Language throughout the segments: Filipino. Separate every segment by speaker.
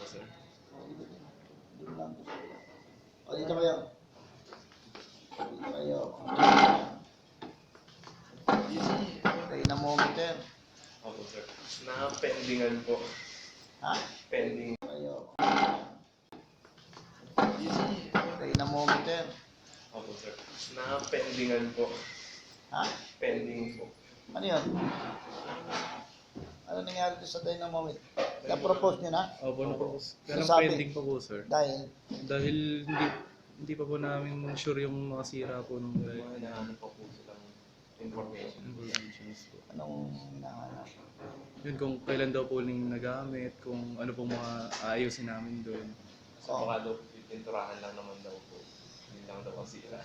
Speaker 1: sir.
Speaker 2: Doon lang po sila. O, dito kayo. Dito kayo. Dynamometer.
Speaker 1: Opo, sir. Na-pendingan po.
Speaker 2: Ha?
Speaker 1: Pending.
Speaker 2: Dito kayo. Dynamometer.
Speaker 1: Opo, sir. Na-pendingan po.
Speaker 2: Ha?
Speaker 1: Pending po.
Speaker 2: Ano yun? Ano nangyari doon sa dynamometer? Na-propose nyo na?
Speaker 3: Opo, na-propose. Pero
Speaker 2: Sabi?
Speaker 3: pending pa po, sir.
Speaker 2: Dahil,
Speaker 3: Dahil hindi pa po namin sure yung makasira po ng
Speaker 1: Mga hinahanap po po silang information.
Speaker 3: informations po.
Speaker 2: anong hinahanap?
Speaker 3: Yun kung kailan daw po ning nagamit, kung ano po mga aayusin namin doon.
Speaker 1: So baka daw pinturahan lang naman daw po. Hindi lang daw masira.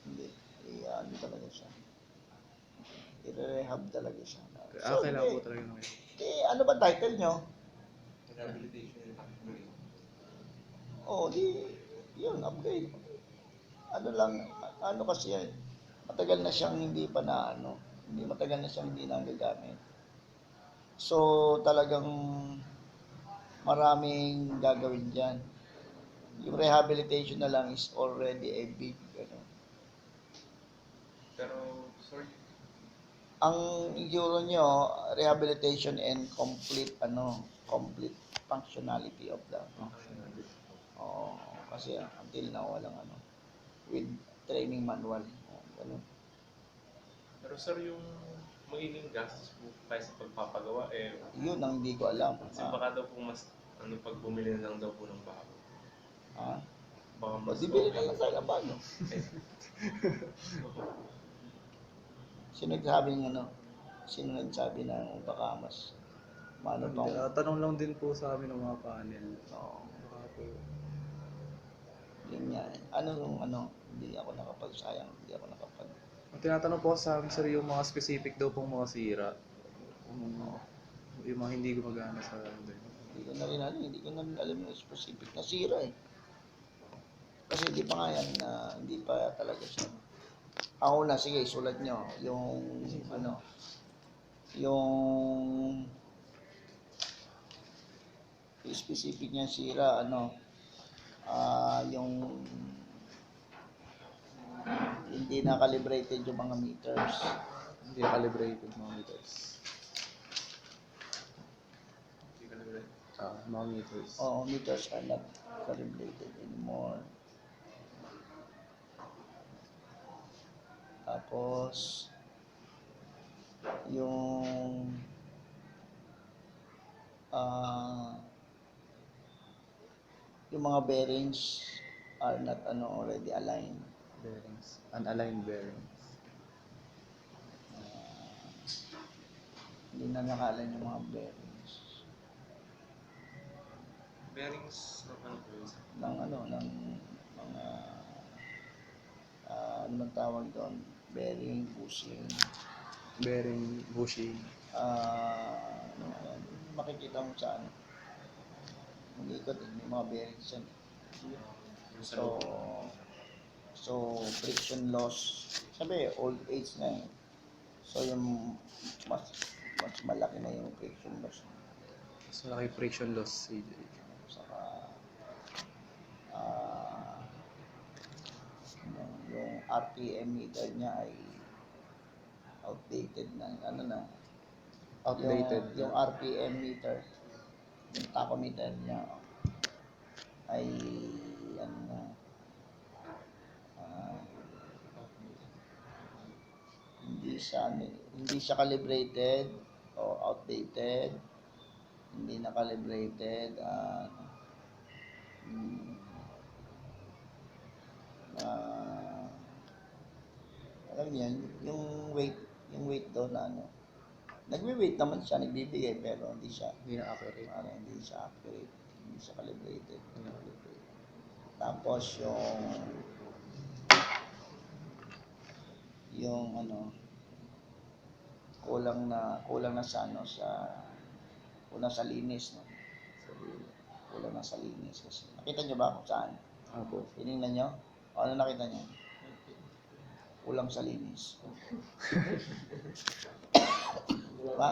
Speaker 2: Hindi. Ano talaga siya. I-rehab talaga siya.
Speaker 3: Kailangan po
Speaker 2: hindi.
Speaker 3: talaga naman.
Speaker 2: Ano ba title nyo?
Speaker 1: Rehabilitation and upgrade.
Speaker 2: Oh, yun, upgrade. Ano lang, ano kasi yan, matagal na siyang hindi pa na matagal na siyang hindi nagagamit. So, talagang maraming gagawin dyan. Yung rehabilitation na lang is already a big,
Speaker 1: Pero, sorry.
Speaker 2: ang iguro nyo, rehabilitation and complete functionality of the Oo, kasi until now walang with training manual. Ganun.
Speaker 1: Pero sir, yung magiging gastos po tayo sa pagpapagawa,
Speaker 2: Yun ang hindi ko alam.
Speaker 1: kasi baka daw po mas, pag bumili na lang daw po ng bago. Baka mas
Speaker 2: Bili na lang tayo ng bago. Sino nagsabi na baka mas maano pang
Speaker 3: Tanong lang din po sa amin ng mga panel.
Speaker 2: Oo.
Speaker 3: Baka po,
Speaker 2: Yun nga. Hindi ako nakapagsayang, hindi ako nakapag.
Speaker 3: ang tinatanong po sa amin, sir, yung mga specific daw pong mga sira. Yung mga hindi gumagana sa doon.
Speaker 2: Hindi ko na rin alam yung specific na sira eh. Kasi hindi pa nga yan hindi pa talaga siya. Ang una, sige, isulat nyo yung yung specific niya sira, yung hindi na calibrated yung mga meters.
Speaker 3: Hindi calibrated mga meters. Mga meters.
Speaker 2: Oo, meters are not calibrated anymore. Tapos, yung mga bearings are not already aligned.
Speaker 3: Bearings. Unaligned bearings.
Speaker 2: Hindi na naka-align yung mga bearings.
Speaker 1: Bearings ng ano po yun?
Speaker 2: ng mga ano man tawag doon? Bearing, bushing.
Speaker 3: Bearing, bushing.
Speaker 2: Makikita mo sa mag-ikot may mga bearings yan. So friction loss. Sabi, old age na eh. So yung mas malaki na yung friction loss.
Speaker 3: So, laki friction loss, CJ.
Speaker 2: Saka yung RPM meter niya ay outdated na.
Speaker 3: Outdated.
Speaker 2: Yung RPM meter, yung tachometer niya ay hindi siya calibrated o outdated, hindi na calibrated, alam niyan, yung weight daw na nagwi-weight naman siya, nagbibigay pero hindi siya
Speaker 3: accurate.
Speaker 2: hindi siya accurate, hindi siya calibrated. Tapos yung kulang na sa linis, no? Kulang na sa linis kasi. Nakita niyo ba kung saan?
Speaker 3: Apo.
Speaker 2: Tinignan niyo? O ano nakita niyo? Kulang sa linis. Diba?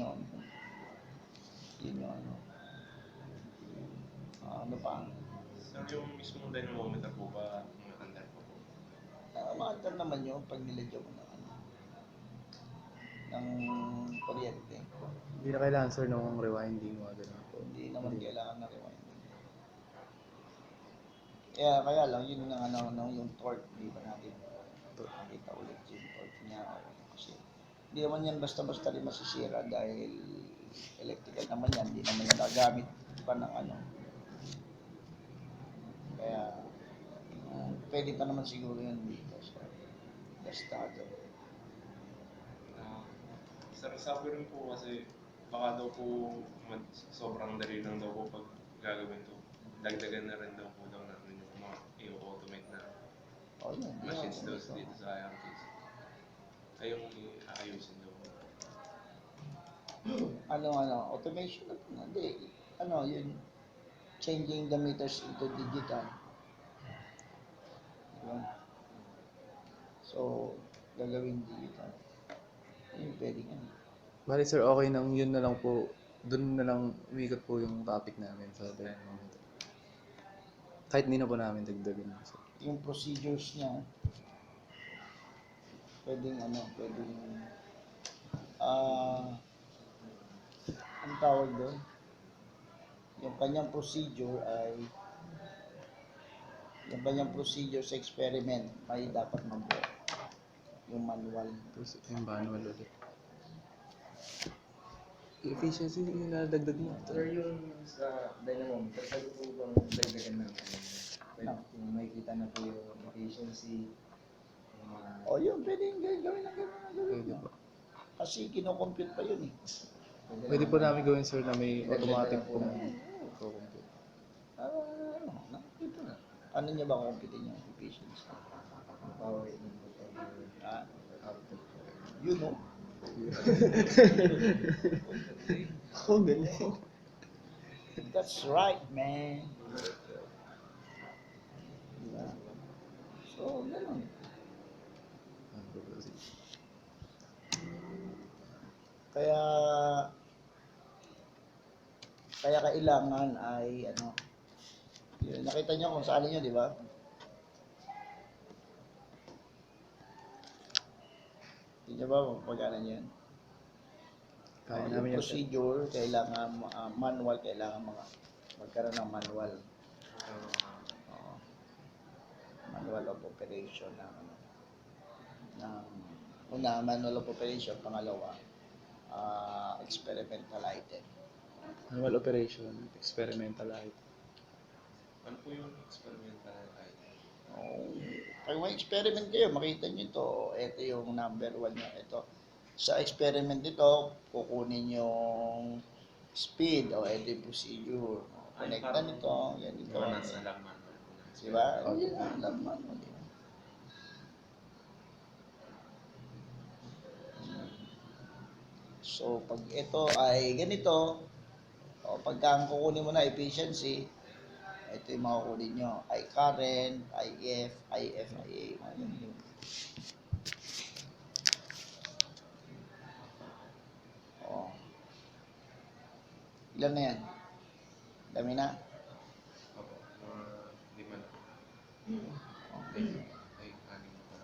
Speaker 2: No. Yun yung ano. Ano pa?
Speaker 1: Sir, yung mismong dynamometer po ba, nakandar po po?
Speaker 2: Maandar naman yun pag nilagyan mo ng ano, ng kuryente.
Speaker 3: Hindi na kailangan sir ng rewinding mga ganun po.
Speaker 2: Hindi naman kailangan na rewinding. Kaya lang, yun ang ano, yung torque, di ba natin makita ulit yung torque niya. Kasi hindi naman yan basta-basta rin masisira dahil electrical naman yan, hindi naman yan nagamit pa ng ano. Kaya pwede pa naman siguro yan dito sa gastado.
Speaker 1: Sir, sabi rin po kasi baka daw po sobrang dali lang daw po pag gagawin to. Dagdagan na rin daw po daw natin yung mga i-automate na
Speaker 2: Yun.
Speaker 1: machines daw
Speaker 2: Ito.
Speaker 1: dito sa IRTs. Kayong aayusin daw po.
Speaker 2: Automation na po. Hindi. Yun, changing the meters into digital. Diba? So, gagawin digital. Yun, pwede nga.
Speaker 3: Bali sir, okay nang yun na lang po. Doon na lang umikot po yung topic namin sa dynamometer. Kahit hindi na po namin dagdagan. So,
Speaker 2: Yung procedures niya, pwedeng ang tawag doon, yung kanyang procedure sa experiment ay dapat mabuo. Yung manual.
Speaker 3: tapos yung manual ulit. Efficiency yung nadagdag mo.
Speaker 4: Sir, yung sa dynamometer, pwede po bang dagdagan ng pwede kung makikita na po yung efficiency, yung mga...
Speaker 2: Yun, pwedeng gawin ng gawin.
Speaker 3: Pwede po.
Speaker 2: Kasi kinocompute pa yun eh.
Speaker 3: Pwede po namin gawin sir na may automatic po. compute.
Speaker 2: Nakikita na. Ano niya ba computing yung efficiency?
Speaker 4: Power input or output.
Speaker 2: You know.
Speaker 3: Oh, galing.
Speaker 2: That's right, man. Diba? So, ganun. Kaya kailangan ay yun, nakita niyo kung saan niyo, di ba? Hindi niyo ba magkano yun?
Speaker 3: Kaya
Speaker 2: Yung
Speaker 3: namin yan sir.
Speaker 2: procedure, kailangan manual, kailangan magkaroon ng manual. Oo. Manual of operation manual of operation, pangalawa, experimental item.
Speaker 3: Manual operation, experimental item.
Speaker 1: Ano po yung experimental item?
Speaker 2: Pag may experiment kayo, makita nyo ito. Ito yung number 1 niya. Ito. Sa experiment nito, kukunin yung speed o ito yung procedure. Connecta nito, ganito.
Speaker 1: Mga nasa laman.
Speaker 2: Diba? Yan ang laman mo. Diba? So, pag ito ay ganito, pagka ang kukunin mo na efficiency, ito yung makukunin nyo. I current, IF, IF, IA. Mga ganun. Ilan na yan? Dami na?
Speaker 1: Opo, mga 5 na.
Speaker 2: Okay.
Speaker 1: Ay, 6 na pa.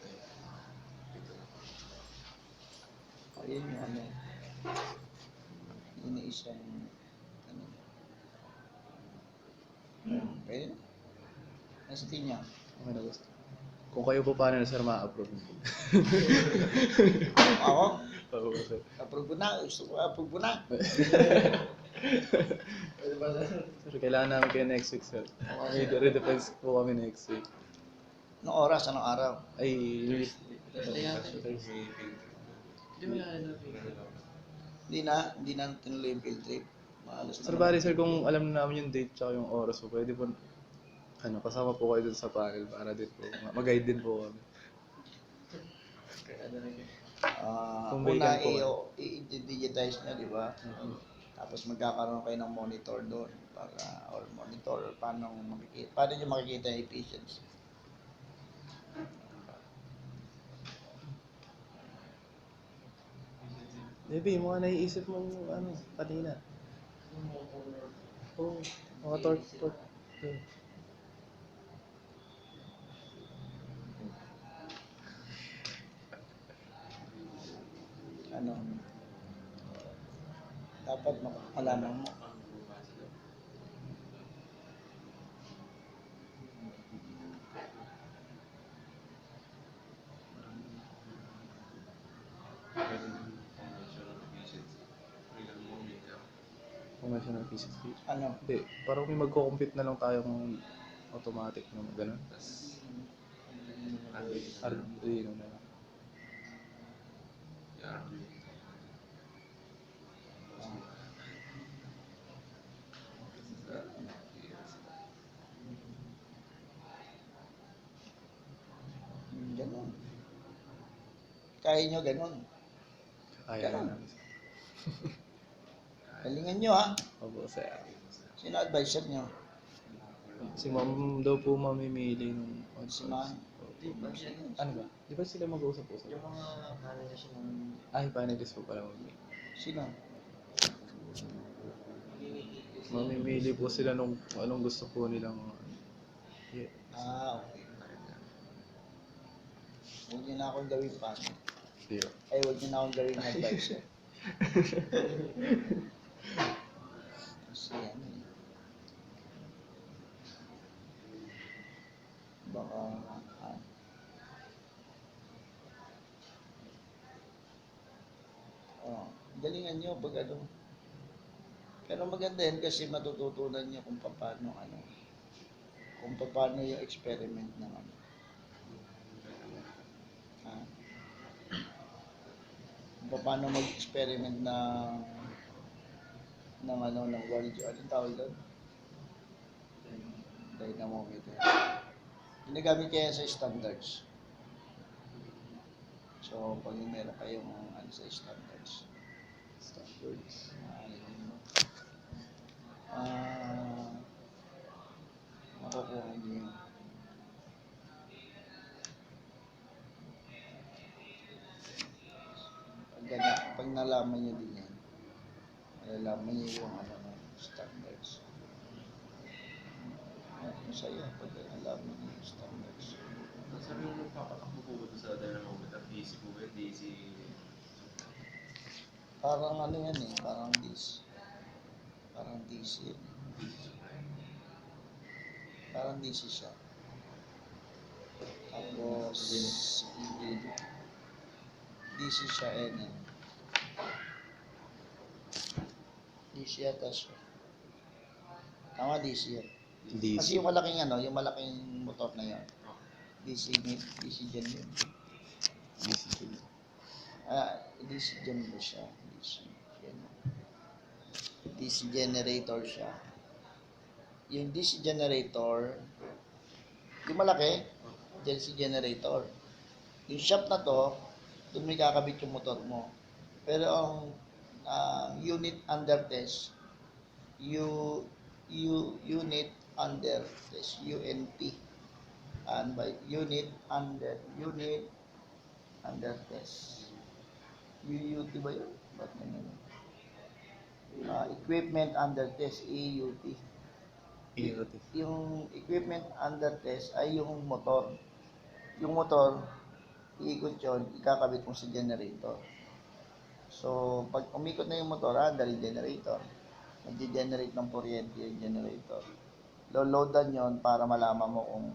Speaker 1: Ay, 7 na.
Speaker 2: Ayun yung yun yung isang pwede na. Nasa niya.
Speaker 3: Okay na gusto. Kung kayo po paano na sir ma-approve.
Speaker 2: Ako,
Speaker 3: Oo sir.
Speaker 2: approve ko na. Gusto ko approve ko na.
Speaker 3: Sir, kailangan namin kayo next week sir. May redefense po kami next week.
Speaker 2: Anong oras? Anong araw?
Speaker 3: Ay,
Speaker 4: Thursday yata.
Speaker 3: Thursday.
Speaker 4: Hindi mo yan na
Speaker 2: Hindi na tinuloy yung field trip. Maalas
Speaker 3: Sir, bali sir, kung alam na namin yung date tsaka yung oras po, pwede po, kasama po kayo dun sa panel para din po, mag-guide din po kami. Kung may
Speaker 2: Una,
Speaker 3: ganito.
Speaker 2: i-digitize nyo, di ba? Tapos magkakaroon kayo ng monitor doon monitor, paano nyo makikita yung efficiency.
Speaker 3: Maybe, yung mga naiisip mong ano, kanina. Oo, mga torque. Yun.
Speaker 2: Ano, dapat malaman mo.
Speaker 3: Conventional pieces.
Speaker 2: Ano,
Speaker 3: Hindi, parang may magko-compute na lang tayong automatic na gano'n. Arduino na lang.
Speaker 2: ganun. Kaya nyo ganun.
Speaker 3: Kaya
Speaker 2: Ganun.
Speaker 3: na namin.
Speaker 2: Galingan nyo ha.
Speaker 3: Opo, sir.
Speaker 2: Sino advisor nyo?
Speaker 3: Si ma'am daw po mamimili ng
Speaker 2: Si ma'am.
Speaker 3: Ano ba? Di ba sila mag-uusap-usap?
Speaker 4: Yung mga panelists ng
Speaker 3: Ay, panelist po pala mamimili.
Speaker 2: Sino?
Speaker 3: Mamimili po sila nung anong gusto po nilang yeah.
Speaker 2: Okay. Huwag nyo na akong gawin pa.
Speaker 3: Yeah.
Speaker 2: Ay, huwag nyo na akong gawin advisor. Kasi ano eh. Baka, galingan nyo pag ano. Pero maganda yan kasi matututunan nyo kung paano yung experiment ng ano. Kung paano mag-experiment ng Waljo. Anong tawag doon? Dynamometer. Ginagamit kaya sa standards. So, pag meron kayong sa standards. Makukuha niyo yun. Pag nalaman niyo din yan, malalaman niyo yung standards. Masaya pag nalaman niyo yung standards.
Speaker 1: Sabi mo magpapatakbo po ba sa dynamometer? DC po ba? DC?
Speaker 2: Parang ano yan eh, parang DC. Parang DC yan. Parang DC siya. Tapos, DC siya and DC yata siya. Tama, DC yan. Kasi yung malaking motor na yan. DC gen yun. DC gen ba siya? DC generator siya. Yung DC generator, yung malaki, DC generator. Yung shaft na to, doon may kakabit yung motor mo. Pero ang unit under test, unit under test, UNT. And by unit under test. UUT ba yun? Ba't ganyan? Equipment under test, EUT. Yung equipment under test ay yung motor. Yung motor, iikot yun, ikakabit mo sa generator. So, pag umikot na yung motor, dahil generator, nag-generate ng kuryente yung generator. Loadan yon para malaman mo kung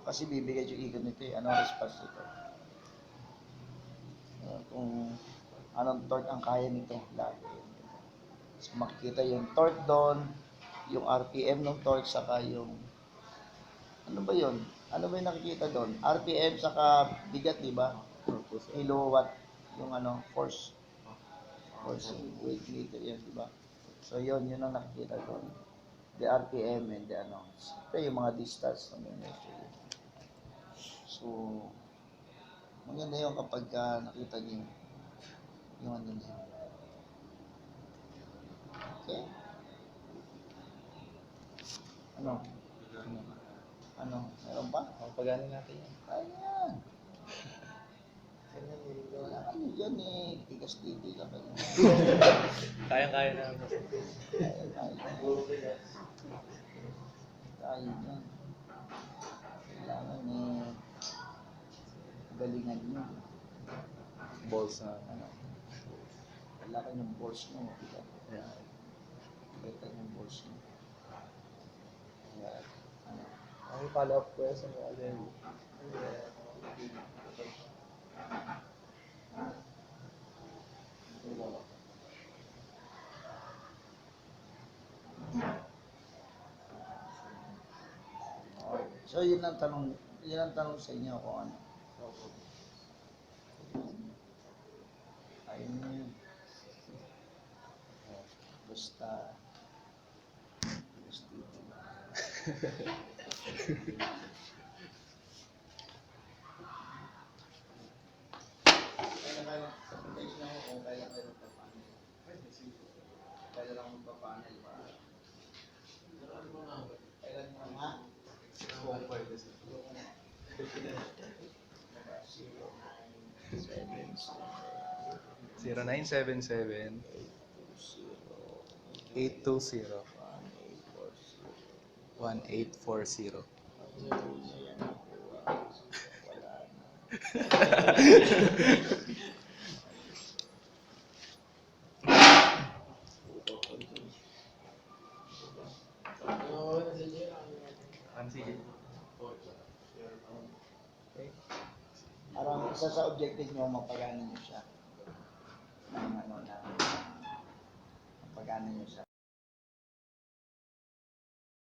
Speaker 2: kasi bibigay yung ikot nito anong response nito. Kung anong torque ang kaya nito lahat. So, makikita yung torque doon, yung RPM ng torque, saka yung ano ba yun? Ano ba yung nakikita doon? RPM saka bigat, di ba? Kilowatt yung force weight meter yan, di ba? So yun ang nakikita doon. The RPM and the ito yung mga distance na may measure yun. So maganda yun kapag nakita niyo yung ano niya. Okay? Meron pa?
Speaker 3: Pagano natin yan.
Speaker 2: Ayan. Wala ka niyo dyan. yan eh, tigas titi ka pa.
Speaker 3: Kayang-kaya na.
Speaker 2: Tayo yan. Kailangan eh, galingan nyo.
Speaker 3: Balls na.
Speaker 2: Ano, kailangan yung balls nyo.
Speaker 3: Yeah.
Speaker 2: Kailangan yung balls nyo. Kaya, ano,
Speaker 3: Ang follow-up question mo again.
Speaker 2: so yun ang tanong sa inyo kung ano. Ayun na yun. Basta,
Speaker 3: Zero 977 820 1840.
Speaker 2: parang isa sa objective nyo, mapagana nyo siya. Mapagana nyo siya.